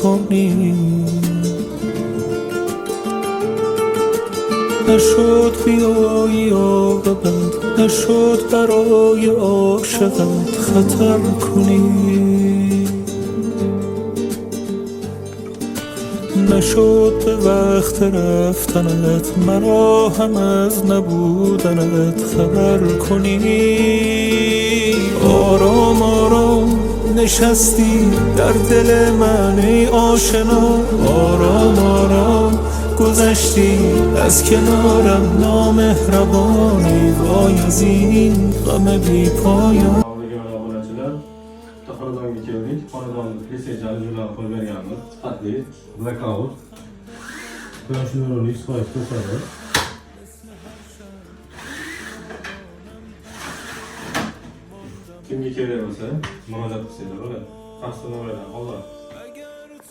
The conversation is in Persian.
کنی. نشد بیایی عاقبت، نشد برای عاشقت خطر کنی. نشد به وقت رفتنت مرا هم از نبودنت خبر کنی. آرام آرام نشستی در دل من ای آشنا، آرام آرام گذشتی از کنارم نامهربانی. وای از این غم بی پایان. Xonadonga keldik. Xonadonni presenjali qo'yib berganmiz. Sifatli blackout. Quyosh nurini 100% to'sadi. Kimga kerak bo'lsa murojaat qilsanglar bo'ladi. Faxs nomerdan oladi.